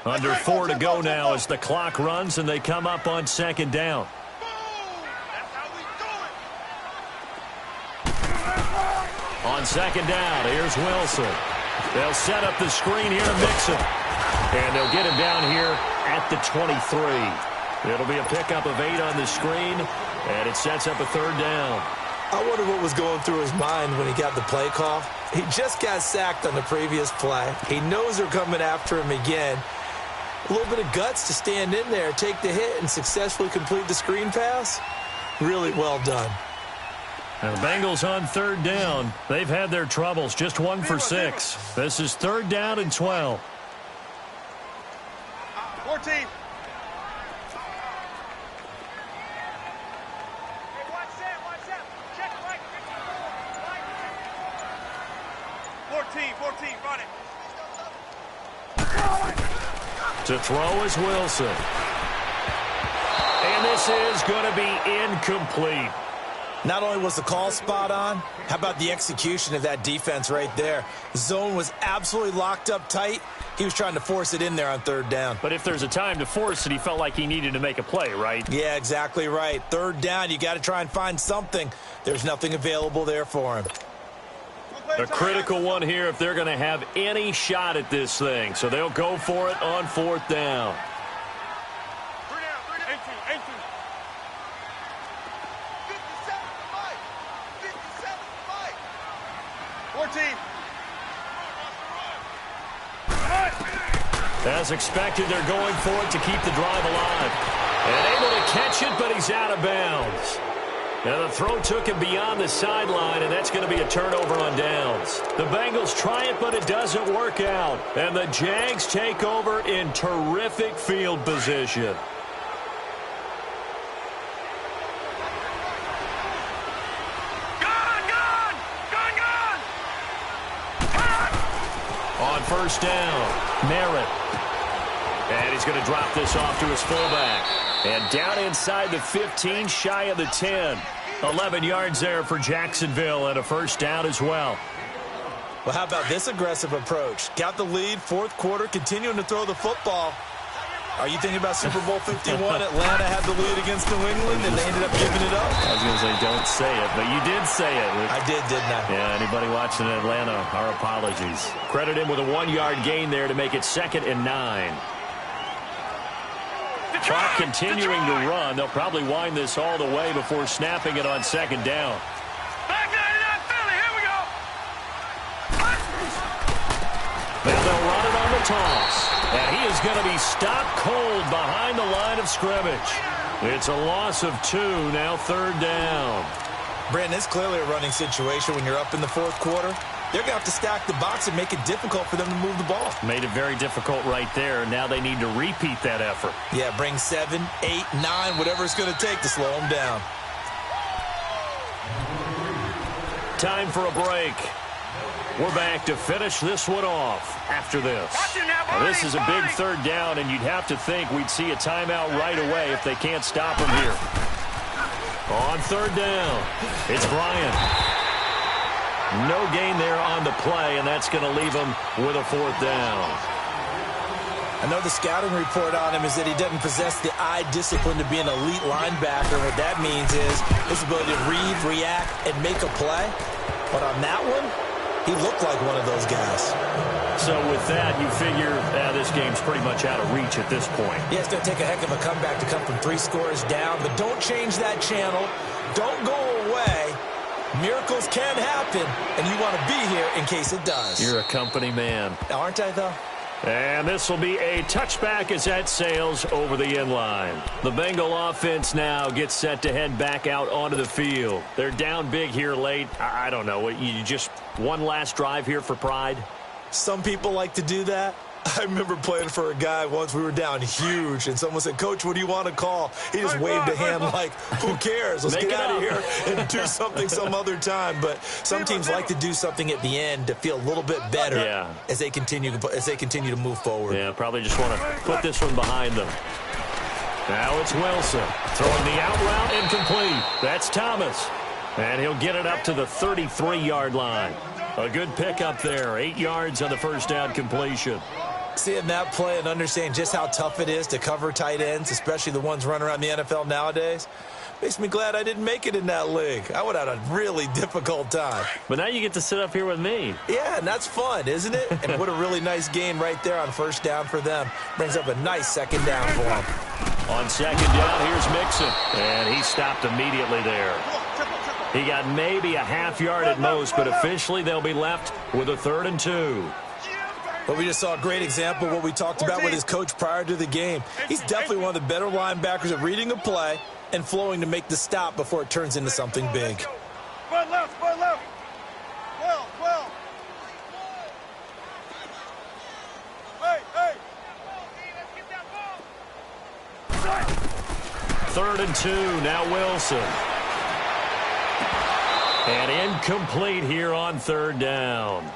Under 4 to go now as the clock runs and they come up on 2nd down. On 2nd down, here's Wilson. They'll set up the screen here to Mixon. And they'll get him down here at the 23. It'll be a pickup of 8 on the screen, and it sets up a 3rd down. I wonder what was going through his mind when he got the play call. He just got sacked on the previous play. He knows they're coming after him again. A little bit of guts to stand in there, take the hit, and successfully complete the screen pass. Really well done. And the Bengals on third down. They've had their troubles, just 1 for 6. This is 3rd down and 12. 14. Hey, watch that. Check right. 14, run it. To throw is Wilson. And this is going to be incomplete. Not only was the call spot on, how about the execution of that defense right there? The zone was absolutely locked up tight. He was trying to force it in there on 3rd down. But if there's a time to force it, he felt like he needed to make a play, right? Yeah, exactly right. 3rd down, you got to try and find something. There's nothing available there for him. A critical one here if they're going to have any shot at this thing. So they'll go for it on 4th down. 18. 14. As expected, they're going for it to keep the drive alive. And able to catch it, but he's out of bounds. Now the throw took him beyond the sideline, and that's going to be a turnover on downs. The Bengals try it, but it doesn't work out. And the Jags take over in terrific field position. On 1st down, Merritt. And he's going to drop this off to his fullback. And down inside the 15, shy of the 10. 11 yards there for Jacksonville, and a 1st down as well. Well, how about this aggressive approach? Got the lead, 4th quarter, continuing to throw the football. Are you thinking about Super Bowl 51? Atlanta had the lead against New England, and they ended up giving it up. I was going to say, don't say it, but you did say it. I did, didn't I? Yeah, anybody watching Atlanta, our apologies. Credit him with a 1-yard gain there to make it 2nd and 9. Clock continuing to run. They'll probably wind this all the way before snapping it on 2nd down. Back 99 Philly, here we go. Then they'll run it on the toss. And he is going to be stopped cold behind the line of scrimmage. It's a loss of 2, now 3rd down. Brandon, it's clearly a running situation when you're up in the 4th quarter. They're going to have to stack the box and make it difficult for them to move the ball. Made it very difficult right there. Now they need to repeat that effort. Yeah, bring 7, 8, 9, whatever it's going to take to slow them down. Time for a break. We're back to finish this one off after this. Now, this is a big 3rd down, and you'd have to think we'd see a timeout right away if they can't stop him here. On 3rd down, it's Bryant. No gain there on the play, and that's going to leave him with a 4th down. I know the scouting report on him is that he doesn't possess the eye discipline to be an elite linebacker. What that means is his ability to read, react, and make a play. But on that one, he looked like one of those guys. So with that, you figure this game's pretty much out of reach at this point. Yeah, it's going to take a heck of a comeback to come from 3 scores down, but don't change that channel. Don't go away. Miracles can happen, and you want to be here in case it does. You're a company man. Aren't I, though? And this will be a touchback as that sails over the end line. The Bengal offense now gets set to head back out onto the field. They're down big here late. I don't know. You just one last drive here for pride? Some people like to do that. I remember playing for a guy once. We were down huge, and someone said, "Coach, what do you want to call?" He just waved a hand like, "Who cares? Let's get out of here and do something some other time." But some teams like to do something at the end to feel a little bit better as they continue to move forward. Yeah, probably just want to put this one behind them. Now it's Wilson throwing the out route incomplete. That's Thomas, and he'll get it up to the 33-yard line. A good pickup there, 8 yards on the first down completion. Seeing that play and understanding just how tough it is to cover tight ends, especially the ones running around the NFL nowadays, makes me glad I didn't make it in that league. I would have had a really difficult time. But now you get to sit up here with me. Yeah, and that's fun, isn't it? And what a really nice gain right there on first down for them. Brings up a nice second down for them. On second down, here's Mixon. And he stopped immediately there. He got maybe a half yard at most, but officially they'll be left with a 3rd and 2. But we just saw a great example of what we talked about with his coach prior to the game. He's definitely one of the better linebackers at reading a play and flowing to make the stop before it turns into something big. Spread left, spread left. 12. Hey. 3rd and 2, now Wilson. And incomplete here on 3rd down.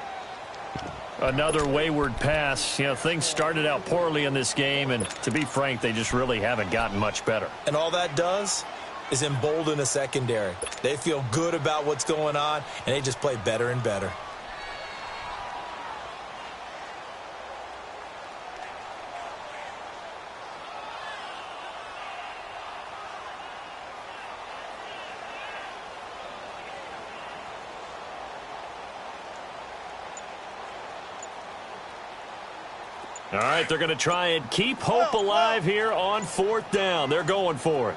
Another wayward pass. You know, things started out poorly in this game, and to be frank, they just really haven't gotten much better. And all that does is embolden a secondary. They feel good about what's going on, and they just play better and better. All right, they're going to try and keep hope alive here on 4th down. They're going for it.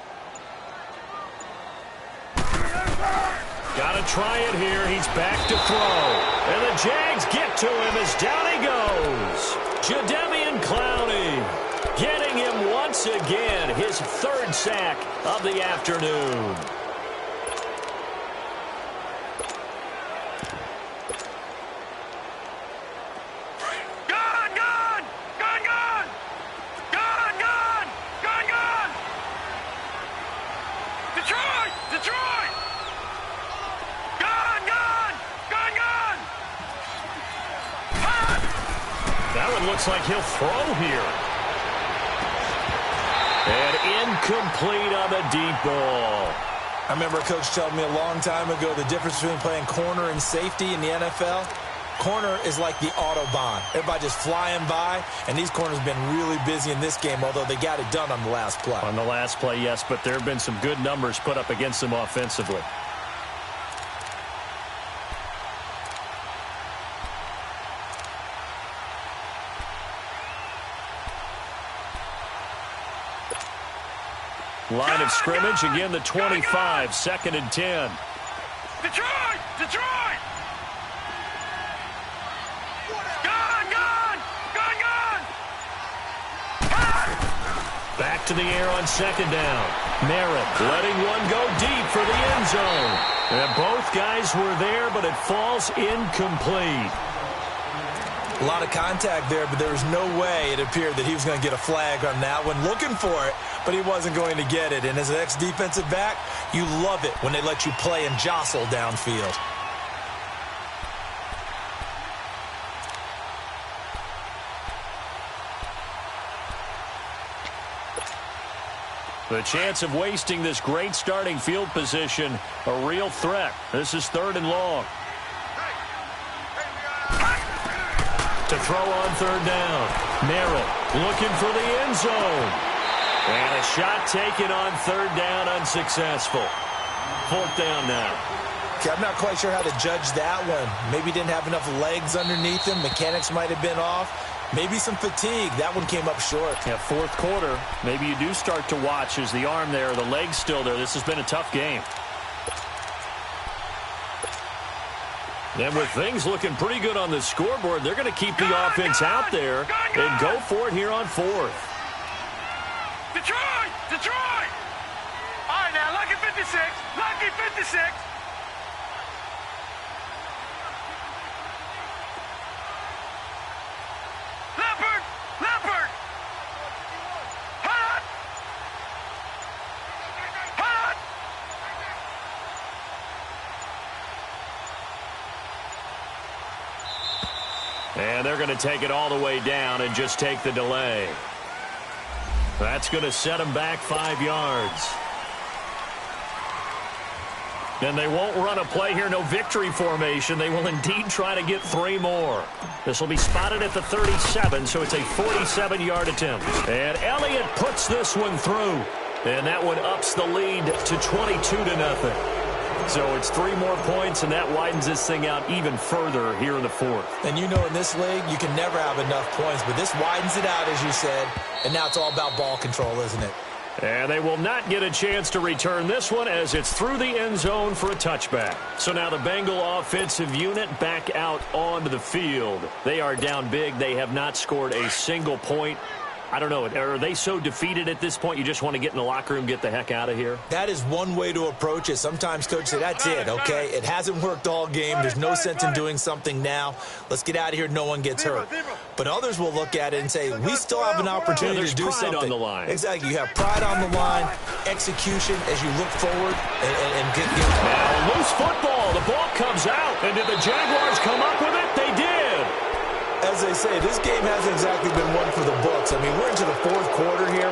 Got to try it here. He's back to throw. And the Jags get to him as down he goes. Jadeveon Clowney getting him once again. His 3rd sack of the afternoon. Looks like he'll throw here. And incomplete on the deep ball. I remember a coach telling me a long time ago the difference between playing corner and safety in the NFL. Corner is like the Autobahn. Everybody just flying by, and these corners have been really busy in this game, although they got it done on the last play. On the last play, yes, but there have been some good numbers put up against them offensively. Line of scrimmage, again the 25, 2nd and 10. Detroit! Back to the air on 2nd down. Merritt letting one go deep for the end zone. And both guys were there, but it falls incomplete. A lot of contact there, but there was no way it appeared that he was going to get a flag on that one. Looking for it, but he wasn't going to get it. And as an ex-defensive back, you love it when they let you play and jostle downfield. The chance of wasting this great starting field position, a real threat. This is 3rd and long. To throw on 3rd down. Merritt looking for the end zone. And a shot taken on 3rd down, unsuccessful. 4th down now. Okay, I'm not quite sure how to judge that one. Maybe didn't have enough legs underneath him. Mechanics might have been off. Maybe some fatigue. That one came up short. Yeah, 4th quarter. Maybe you do start to watch as the arm there, the leg's still there. This has been a tough game. And with things looking pretty good on the scoreboard, they're going to keep the offense out there and go for it here on 4th. Detroit! All right, now, lucky 56. Lucky 56. Leopard! Hot! And they're going to take it all the way down and just take the delay. That's going to set them back 5 yards. And they won't run a play here, no victory formation. They will indeed try to get 3 more. This will be spotted at the 37, so it's a 47-yard attempt. And Elliott puts this one through. And that one ups the lead to 22-0. So it's 3 more points, and that widens this thing out even further here in the 4th. And you know in this league, you can never have enough points, but this widens it out, as you said, and now it's all about ball control, isn't it? And they will not get a chance to return this one as it's through the end zone for a touchback. So now the Bengal offensive unit back out onto the field. They are down big. They have not scored a single point. I don't know. Are they so defeated at this point you just want to get in the locker room, get the heck out of here? That is one way to approach it. Sometimes coaches say, that's it, okay? It hasn't worked all game. There's no sense in doing something now. Let's get out of here. No one gets hurt. But others will look at it and say, we still have an opportunity to do something. On the line. Exactly. You have pride on the line, execution as you look forward, and get now, loose football. The ball comes out. And did the Jaguars come up with it? They did. As they say, this game hasn't exactly been one for the books. I mean, we're into the fourth quarter here,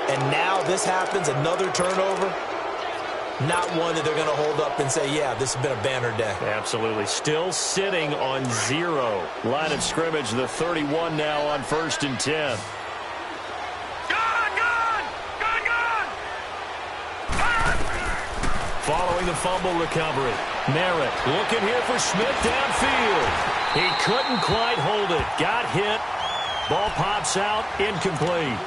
and now this happens, another turnover. Not one that they're going to hold up and say, yeah, this has been a banner day. Absolutely. Still sitting on 0. Line of scrimmage, the 31 now on 1st and 10. Following the fumble recovery, Merritt looking here for Smith downfield. He couldn't quite hold it. Got hit. Ball pops out. Incomplete.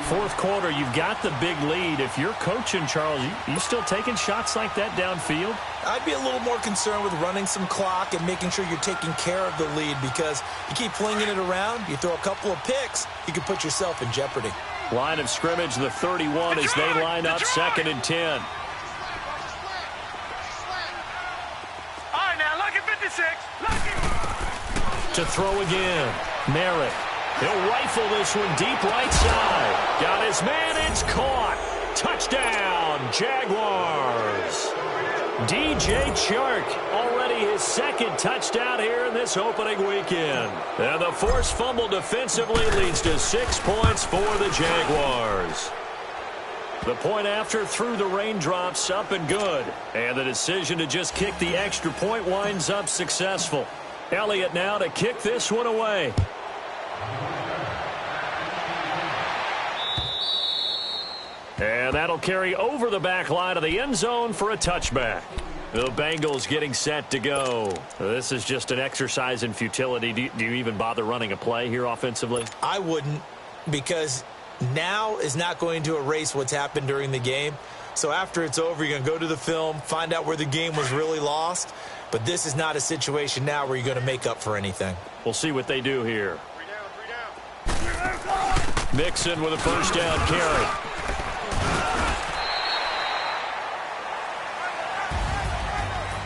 Fourth quarter, you've got the big lead. If you're coaching, Charles, you still taking shots like that downfield? I'd be a little more concerned with running some clock and making sure you're taking care of the lead, because you keep flinging it around, you throw a couple of picks, you can put yourself in jeopardy. Line of scrimmage, the 31 as they line up 2nd and 10. To throw again. Merritt. He'll rifle this one deep right side. Got his man. It's caught. Touchdown, Jaguars. DJ Chark, already his 2nd touchdown here in this opening weekend. And the forced fumble defensively leads to 6 points for the Jaguars. The point after through the raindrops, up and good. And the decision to just kick the extra point winds up successful. Elliott now to kick this one away. And that'll carry over the back line of the end zone for a touchback. The Bengals getting set to go. This is just an exercise in futility. Do you even bother running a play here offensively? I wouldn't, because now is not going to erase what's happened during the game. So after it's over, you're going to go to the film, find out where the game was really lost. But this is not a situation now where you're going to make up for anything. We'll see what they do here. Mixon with a first down carry.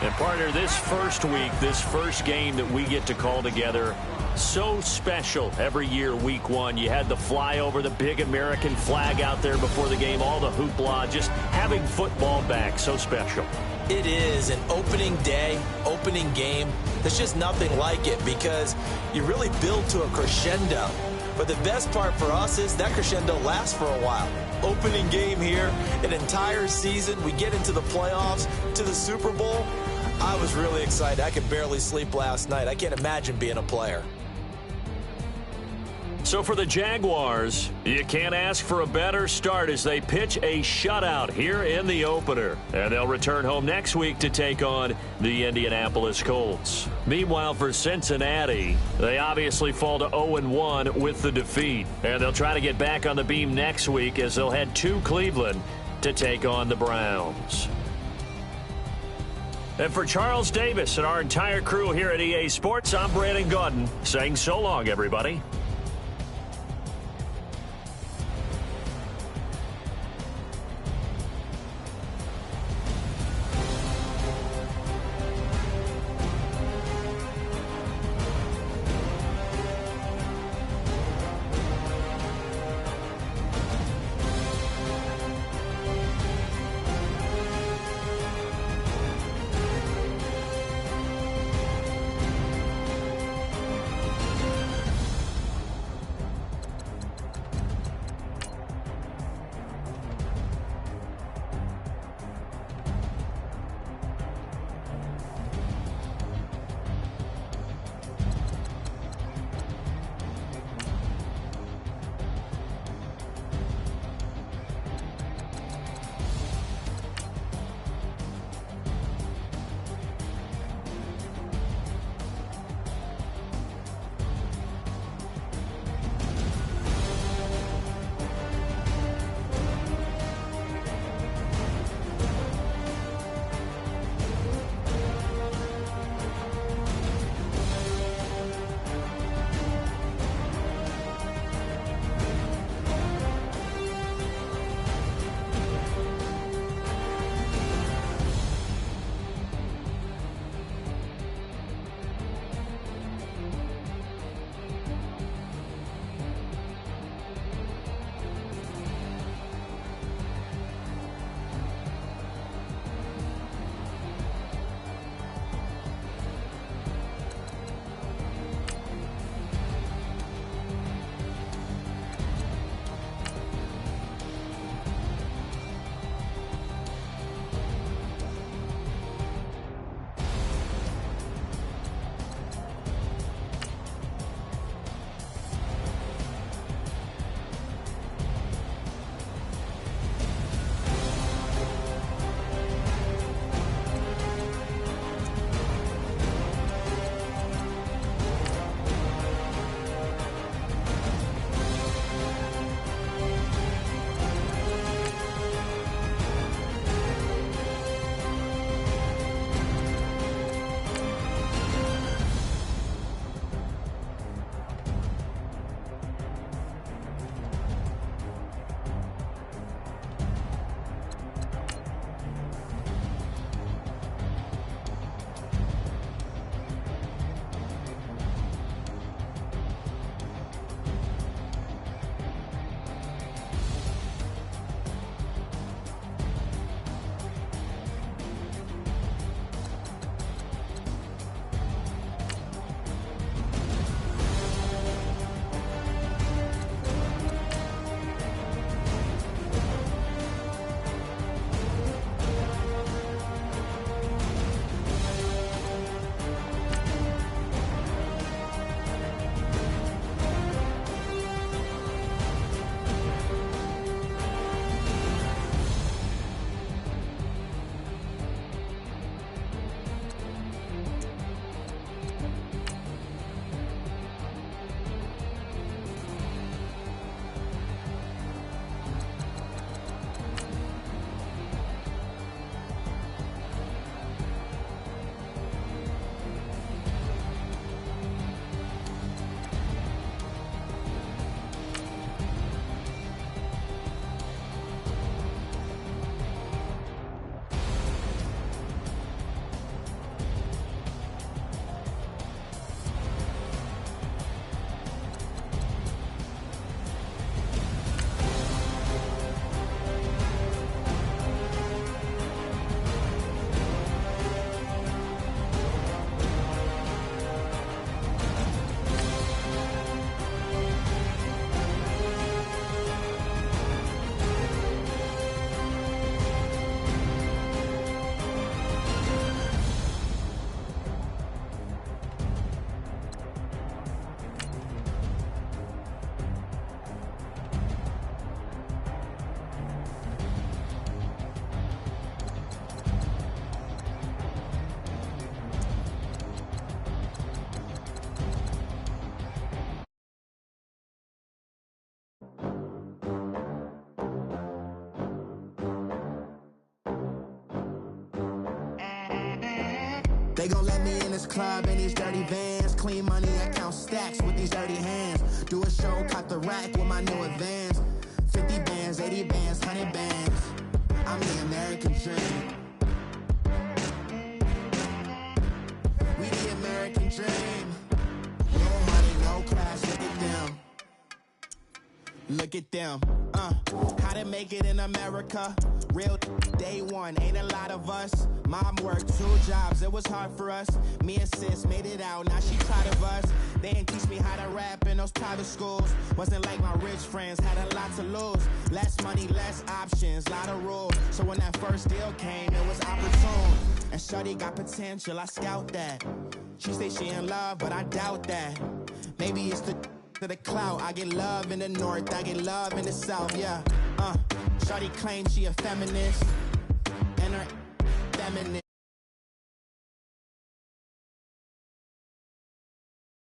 And partner, this first week, this first game that we get to call together, so special every year, week 1. You had the flyover, the big American flag out there before the game, all the hoopla, just having football back, so special. It is an opening day, opening game. There's just nothing like it, because you really build to a crescendo. But the best part for us is that crescendo lasts for a while. Opening game here, an entire season. We get into the playoffs, to the Super Bowl. I was really excited. I could barely sleep last night. I can't imagine being a player. So for the Jaguars, you can't ask for a better start as they pitch a shutout here in the opener. And they'll return home next week to take on the Indianapolis Colts. Meanwhile, for Cincinnati, they obviously fall to 0-1 with the defeat. And they'll try to get back on the beam next week as they'll head to Cleveland to take on the Browns. And for Charles Davis and our entire crew here at EA Sports, I'm Brandon Gaudin saying so long, everybody. gon' let me in this club in these dirty vans. Clean money, I count stacks with these dirty hands. Do a show, cop the rack with my new advance. 50 bands, 80 bands, 100 bands. I'm the American dream. We the American dream. No money, no class, look at them. Look at them. How to make it in America. Real day one, ain't a lot of us. Mom worked 2 jobs, it was hard for us. Me and sis made it out, now she proud of us. They didn't teach me how to rap in those private schools. Wasn't like my rich friends, had a lot to lose. Less money, less options, lot of rules. So when that first deal came, it was opportune. And shorty got potential, I scout that. She say she in love, but I doubt that. Maybe it's the clout. I get love in the north, I get love in the south, yeah. Shorty claims she a feminist, and her feminine.